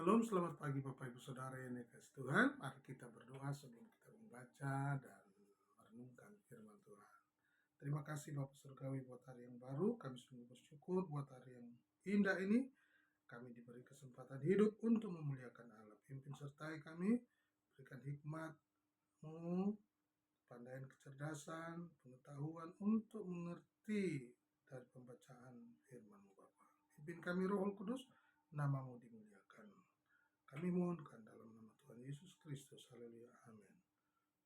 Shalom, selamat pagi Bapak Ibu Saudara yang dikasihi Tuhan. Mari kita berdoa sebelum kita membaca dan merenungkan firman Tuhan. Terima kasih Bapak Surgawi buat hari yang baru. Kami sungguh bersyukur buat hari yang indah ini. Kami diberi kesempatan hidup untuk memuliakan Allah. Pimpin sertai kami, berikan hikmat-Mu, pandaian kecerdasan, pengetahuan untuk mengerti dari pembacaan firman-Mu Bapa. Pimpin kami Roh Kudus, nama-Mu dimuliakan. Kami mohonkan dalam nama Tuhan Yesus Kristus. Haleluya. Amin.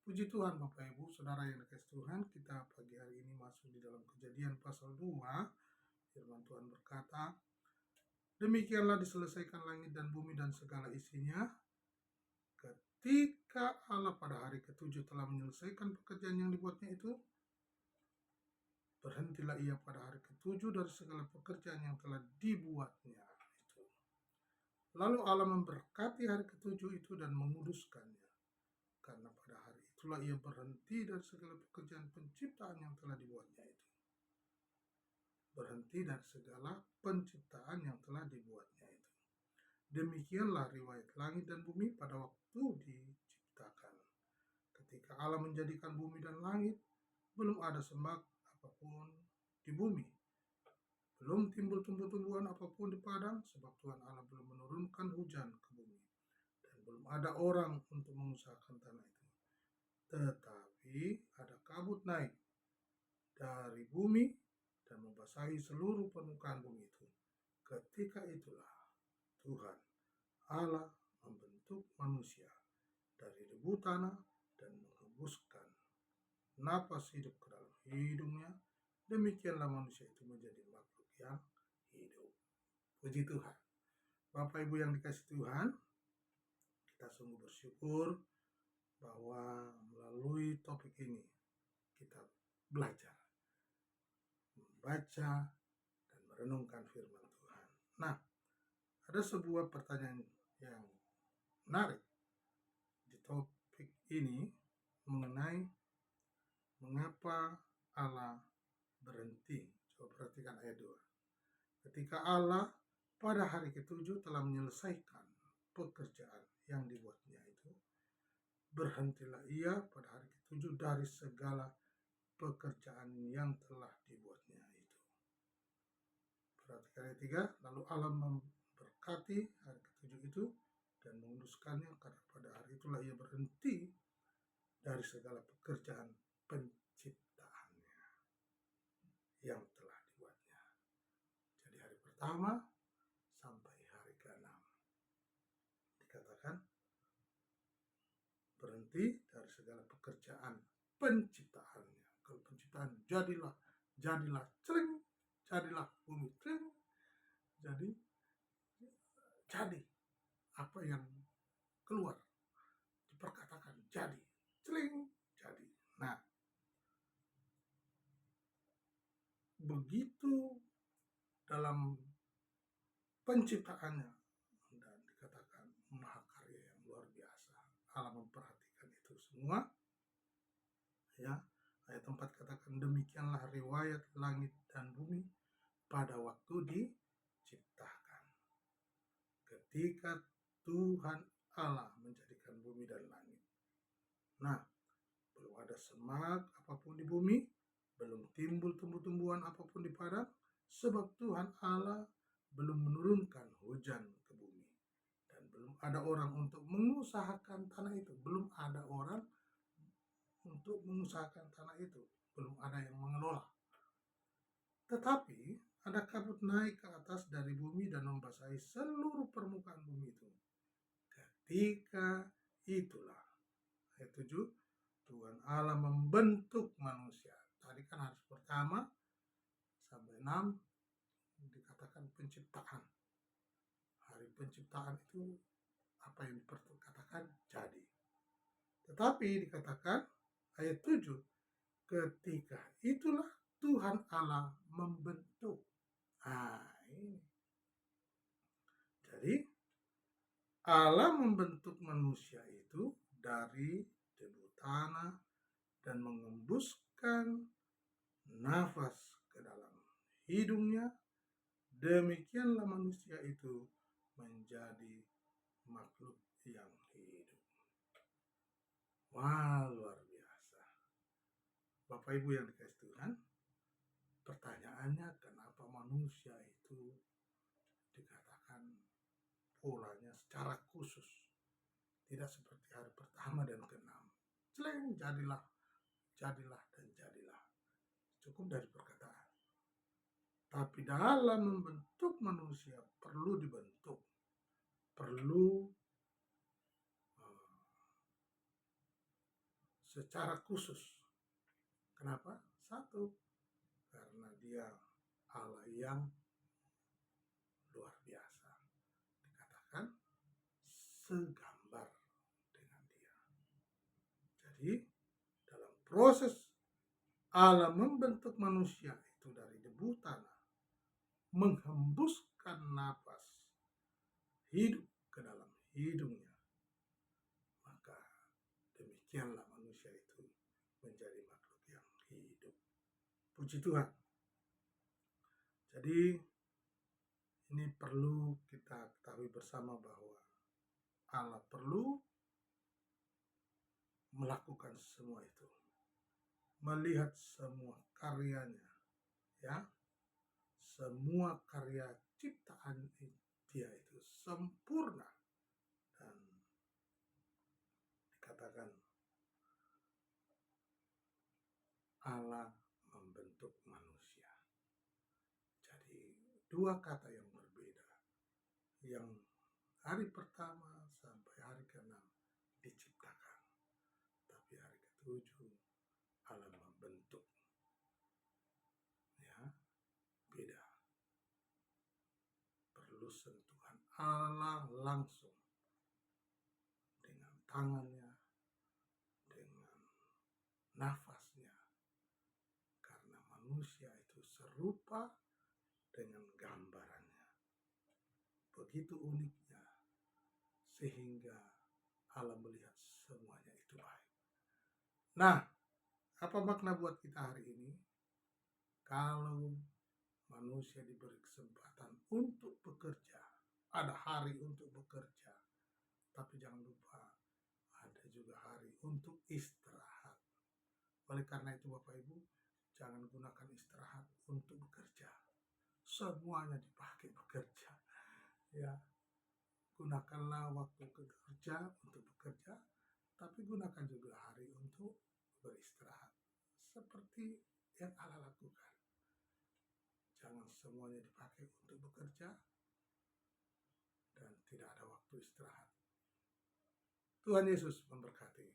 Puji Tuhan Bapak Ibu, Saudara yang dikasihi Tuhan, kita pagi hari ini masuk di dalam Kejadian pasal 2. Firman Tuhan berkata, demikianlah diselesaikan langit dan bumi dan segala isinya. Ketika Allah pada hari ketujuh telah menyelesaikan pekerjaan yang dibuatnya itu, berhentilah ia pada hari ketujuh dari segala pekerjaan yang telah dibuatnya. Lalu Allah memberkati hari ketujuh itu dan menguduskannya. Karena pada hari itulah ia berhenti dari segala pekerjaan penciptaan yang telah dibuatnya itu. Berhenti dari segala penciptaan yang telah dibuatnya itu. Demikianlah riwayat langit dan bumi pada waktu diciptakan. Ketika Allah menjadikan bumi dan langit, belum ada semak apapun di bumi. Belum timbul tumbuh-tumbuhan apapun di padang, sebab Tuhan Allah belum menurunkan hujan ke bumi. Dan belum ada orang untuk mengusahakan tanah itu. Tetapi ada kabut naik dari bumi dan membasahi seluruh permukaan bumi itu. Ketika itulah Tuhan Allah membentuk manusia dari debu tanah dan menghembuskan napas hidup ke dalam hidungnya. Demikianlah manusia itu menjadi makhluk yang hidup. Puji Tuhan. Bapak Ibu yang dikasihi Tuhan, kita sungguh bersyukur bahwa melalui topik ini kita belajar, membaca, dan merenungkan firman Tuhan. Nah, ada sebuah pertanyaan yang menarik di topik ini mengenai mengapa Allah berhenti. Coba perhatikan ayat 2. Ketika Allah pada hari ketujuh telah menyelesaikan pekerjaan yang dibuatnya itu, berhentilah ia pada hari ketujuh dari segala pekerjaan yang telah dibuatnya itu. Perhatikan ayat 3, lalu Allah memberkati hari ketujuh itu dan menguduskannya, karena pada hari itulah ia berhenti dari segala pekerjaan penciptaannya yang telah dibuatnya. Jadi hari pertama sampai hari ke-6 dikatakan berhenti dari segala pekerjaan penciptaannya. Kalau penciptaan, jadilah, celing, jadilah bumi, celing, jadi apa yang keluar diperkatakan jadi, celing, jadi. Nah, begitu dalam penciptaannya dan dikatakan mahakarya yang luar biasa. Allah memperhatikan itu semua. Ya, ayat 4 katakan demikianlah riwayat langit dan bumi pada waktu diciptakan. Ketika Tuhan Allah menjadikan bumi dan langit. Nah, belum ada semak apapun di bumi, belum timbul tumbuh-tumbuhan apapun di padang, sebab Tuhan Allah belum menurunkan hujan ke bumi. Dan belum ada orang untuk mengusahakan tanah itu. Belum ada orang untuk mengusahakan tanah itu. Belum ada yang mengelola. Tetapi ada kabut naik ke atas dari bumi dan membasahi seluruh permukaan bumi itu. Ketika itulah, ayat 7, Tuhan Allah membentuk manusia. Tadi kan hari pertama sampai 6 dikatakan penciptaan. Hari penciptaan itu apa yang dikatakan jadi. Tetapi dikatakan ayat 7, ketika itulah Tuhan Allah membentuk. Ini. Jadi Allah membentuk manusia itu dari debu tanah dan mengembuskan nafas ke dalam hidungnya. Demikianlah manusia itu menjadi makhluk yang hidup. Wah, luar biasa. Bapak Ibu yang dikasih Tuhan, pertanyaannya kenapa manusia itu dikatakan polanya secara khusus, tidak seperti hari pertama dan keenam. Celeng, jadilah, dan jadilah. Cukup dari perkataan. Tapi dalam membentuk manusia perlu dibentuk, perlu secara khusus. Kenapa? Satu, karena dia Allah yang luar biasa. Dikatakan segambar dengan dia. Jadi dalam proses Allah membentuk manusia itu dari debu tanah, menghembuskan napas hidup ke dalam hidungnya, maka demikianlah manusia itu menjadi makhluk yang hidup. Puji Tuhan. Jadi ini perlu kita ketahui bersama bahwa Allah perlu melakukan semua itu, melihat semua karyanya, ya, semua karya ciptaan dia itu sempurna dan dikatakan Allah membentuk manusia. Jadi dua kata yang berbeda, yang hari pertama sampai hari ke-6 diciptakan, tapi hari ke-7 Allah membentuk. Ya, beda. Perlu sentuhan Allah langsung dengan tangannya, dengan nafasnya, karena manusia itu serupa dengan gambarannya. Begitu uniknya, sehingga Allah melihat semuanya itu baik. Nah, apa makna buat kita hari ini? Kalau manusia diberi kesempatan untuk bekerja, ada hari untuk bekerja, tapi jangan lupa ada juga hari untuk istirahat. Oleh karena itu Bapak Ibu, jangan gunakan istirahat untuk bekerja. Semuanya dipakai bekerja. Ya, gunakanlah waktu kerja untuk bekerja, tapi gunakan juga hari untuk beristirahat. Seperti yang Allah lakukan. Jangan semuanya dipakai untuk bekerja dan tidak ada waktu istirahat. Tuhan Yesus memberkati.